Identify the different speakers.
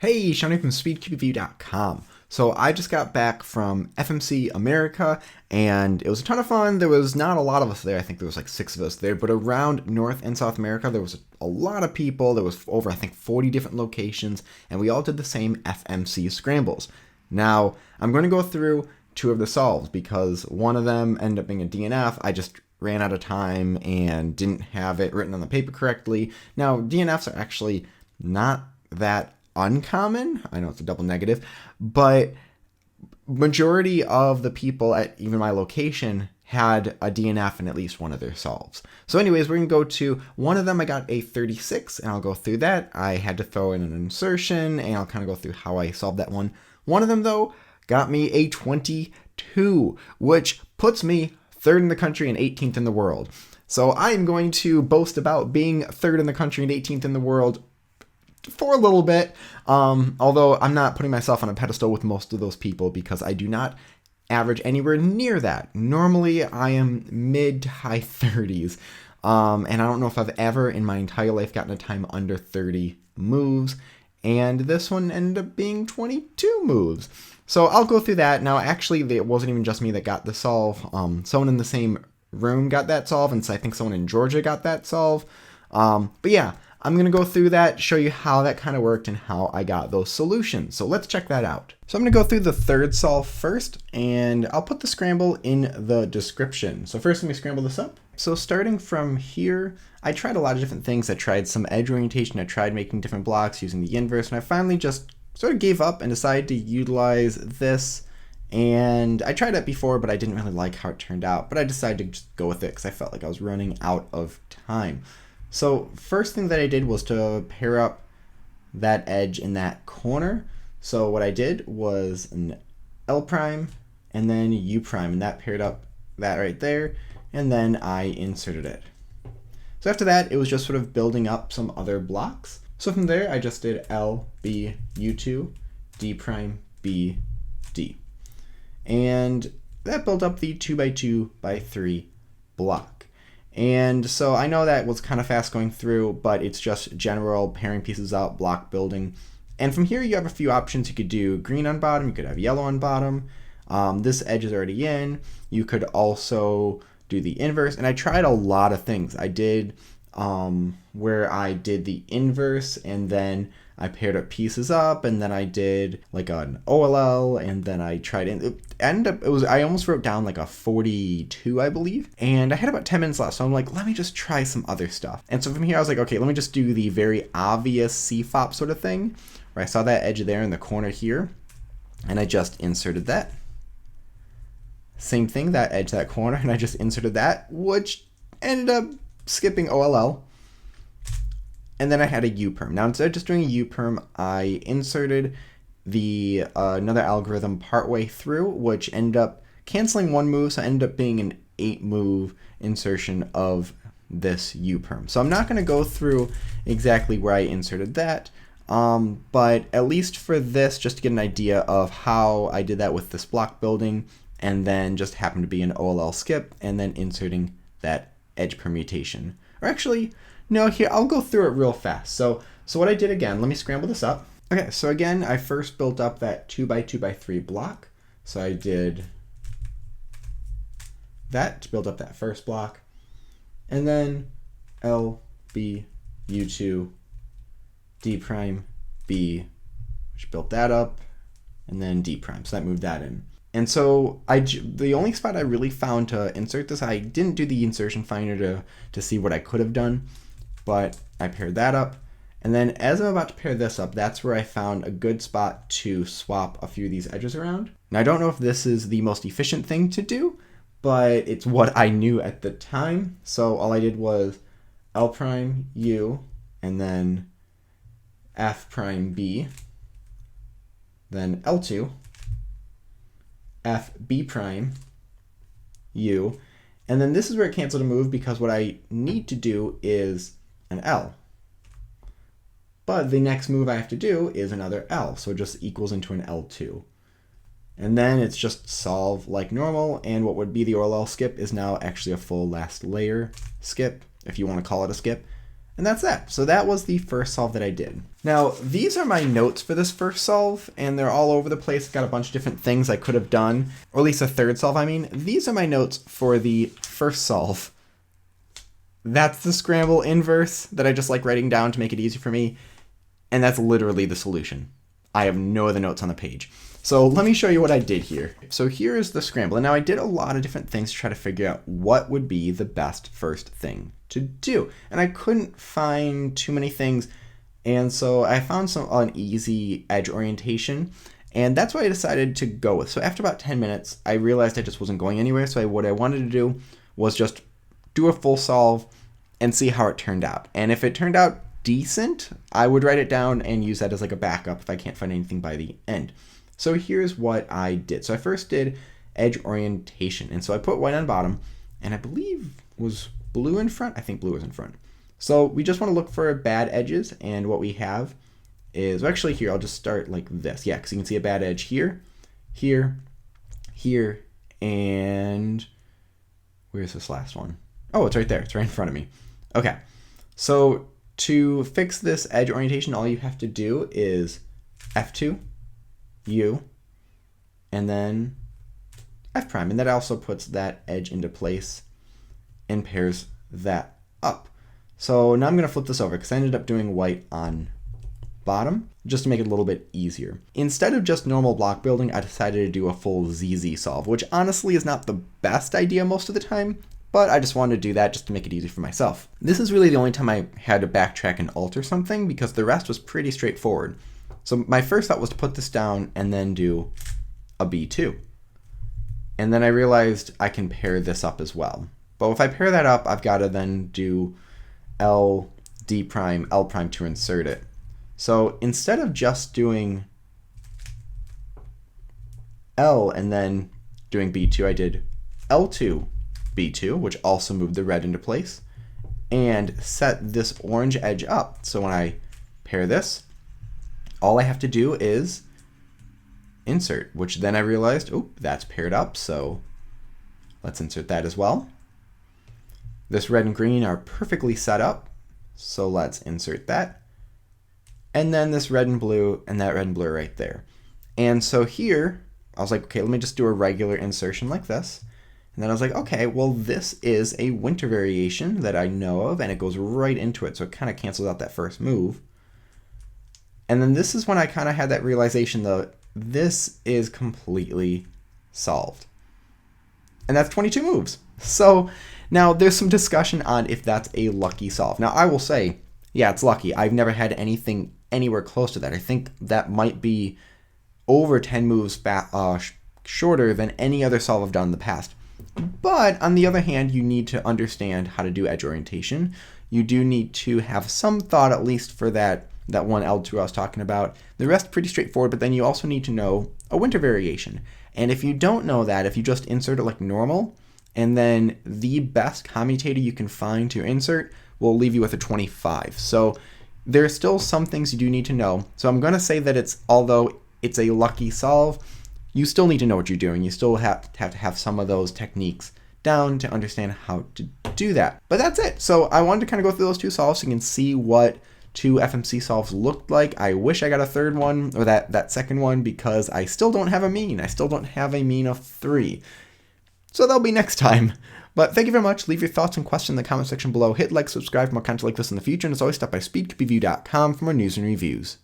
Speaker 1: Hey, Shawnee from SpeedCubeReview.com. So I just got back from FMC America, and it was a ton of fun. There was not a lot of us there. I think there was like 6 of us there, but around North and South America, there was a lot of people. There was over, I think, 40 different locations, and we all did the same FMC scrambles. Now, I'm going to go through 2 of the solves because one of them ended up being a DNF. I just ran out of time and didn't have it written on the paper correctly. Now, DNFs are actually not that uncommon. I know it's a double negative, but majority of the people at even my location had a DNF in at least one of their solves. So anyways, we're going to go to one of them. I got a 36, and I'll go through that. I had to throw in an insertion, and I'll kind of go through how I solved that one. One of them, though, got me a 22, which puts me 3rd in the country and 18th in the world. So I am going to boast about being 3rd in the country and 18th in the world for a little bit, although I'm not putting myself on a pedestal with most of those people because I do not average anywhere near that. Normally, I am mid to high 30s, and I don't know if I've ever in my entire life gotten a time under 30 moves, and this one ended up being 22 moves. So I'll go through that. Now, actually, it wasn't even just me that got the solve. Someone in the same room got that solve, and so I think someone in Georgia got that solve. But yeah, I'm going to go through that, show you how that kind of worked and how I got those solutions. So let's check that out. So I'm going to go through the 3rd solve first, and I'll put the scramble in the description. So first, let me scramble this up. So starting from here, I tried a lot of different things. I tried some edge orientation. I tried making different blocks using the inverse, and I finally just sort of gave up and decided to utilize this. And I tried it before, but I didn't really like how it turned out. But I decided to just go with it because I felt like I was running out of time. So first thing that I did was to pair up that edge in that corner. So what I did was an L prime and then U prime, and that paired up that right there, and then I inserted it. So after that, it was just sort of building up some other blocks. So from there, I just did L, B, U2, D prime, B, D. And that built up the 2x2x3 block. And so I know that was kind of fast going through, but it's just general pairing pieces out, block building. And from here, you have a few options. You could do green on bottom, you could have yellow on bottom. This edge is already in. You could also do the inverse. And I tried a lot of things. I did where I did the inverse and then I paired up pieces up, and then I did like an OLL, and then I tried I almost wrote down like a 42, I believe, and I had about 10 minutes left, so I'm like, let me just try some other stuff. And so from here I was like, okay, let me just do the very obvious CFOP sort of thing, where I saw that edge there in the corner here, and I just inserted that. Same thing, that edge, that corner, and I just inserted that, which ended up skipping OLL. And then I had a U-perm. Now, instead of just doing a U-perm, I inserted the another algorithm partway through, which ended up canceling one move, so it ended up being an 8-move insertion of this U-perm. So I'm not going to go through exactly where I inserted that, but at least for this, just to get an idea of how I did that with this block building, and then just happened to be an OLL skip, and then inserting that edge permutation. Or actually, no, here, I'll go through it real fast. So what I did again, let me scramble this up. Okay, so again, I first built up that 2x2x3 block. So I did that to build up that first block. And then L, B, U2, D prime, B, which built that up, and then D prime, so that moved that in. And so the only spot I really found to insert this, I didn't do the insertion finder to see what I could have done, but I paired that up. And then as I'm about to pair this up, that's where I found a good spot to swap a few of these edges around. Now, I don't know if this is the most efficient thing to do, but it's what I knew at the time. So all I did was L prime U, and then F prime B, then L2, F B prime U, and then this is where it canceled a move because what I need to do is an L. But the next move I have to do is another L, so it just equals into an L2. And then it's just solve like normal, and what would be the OLL skip is now actually a full last layer skip, if you want to call it a skip. And that's that. So that was the first solve that I did. Now, these are my notes for this first solve, and they're all over the place. Got a bunch of different things I could have done, or at least a third solve, I mean. These are my notes for the first solve. That's the scramble inverse that I just like writing down to make it easy for me. And that's literally the solution. I have no other notes on the page. So let me show you what I did here. So here is the scramble. And now I did a lot of different things to try to figure out what would be the best first thing to do. And I couldn't find too many things. And so I found an easy edge orientation. And that's what I decided to go with. So after about 10 minutes, I realized I just wasn't going anywhere. So what I wanted to do was just do a full solve and see how it turned out. And if it turned out decent, I would write it down and use that as like a backup if I can't find anything by the end. So here's what I did. So I first did edge orientation. And so I put white on bottom, and I believe was blue in front. I think blue was in front. So we just want to look for bad edges, and what we have is, well, actually here, I'll just start like this. Yeah, because you can see a bad edge here, here, here, and where's this last one? Oh, it's right there. It's right in front of me. Okay, so to fix this edge orientation, all you have to do is F2, U, and then F prime. And that also puts that edge into place and pairs that up. So now I'm going to flip this over because I ended up doing white on bottom just to make it a little bit easier. Instead of just normal block building, I decided to do a full ZZ solve, which honestly is not the best idea most of the time, but I just wanted to do that just to make it easy for myself. This is really the only time I had to backtrack and alter something because the rest was pretty straightforward. So my first thought was to put this down and then do a B2. And then I realized I can pair this up as well. But if I pair that up, I've got to then do L, D prime, L prime to insert it. So instead of just doing L and then doing B2, I did L2, B2, which also moved the red into place, and set this orange edge up. So when I pair this, all I have to do is insert, which then I realized, oh, that's paired up, so let's insert that as well. This red and green are perfectly set up, so let's insert that. And then this red and blue, and that red and blue are right there. And so here, I was like, okay, let me just do a regular insertion like this. And then I was like, okay, well, this is a winter variation that I know of, and it goes right into it, so it kind of cancels out that first move. And then this is when I kind of had that realization, though, this is completely solved. And that's 22 moves. So now there's some discussion on if that's a lucky solve. Now, I will say, yeah, it's lucky. I've never had anything anywhere close to that. I think that might be over 10 moves shorter than any other solve I've done in the past. But on the other hand, you need to understand how to do edge orientation. You do need to have some thought, at least for that one L2 I was talking about. The rest pretty straightforward, but then you also need to know a winter variation. And if you don't know that, if you just insert it like normal, and then the best commutator you can find to insert will leave you with a 25. So there are still some things you do need to know. So I'm going to say that although it's a lucky solve, you still need to know what you're doing. You still have to have some of those techniques down to understand how to do that. But that's it. So I wanted to kind of go through those two solves so you can see what two FMC solves looked like. I wish I got a third one, or that second one, because I still don't have a mean. I still don't have a mean of 3. So that'll be next time. But thank you very much. Leave your thoughts and questions in the comment section below. Hit like, subscribe for more content like this in the future. And as always, stop by speedcopyview.com for more news and reviews.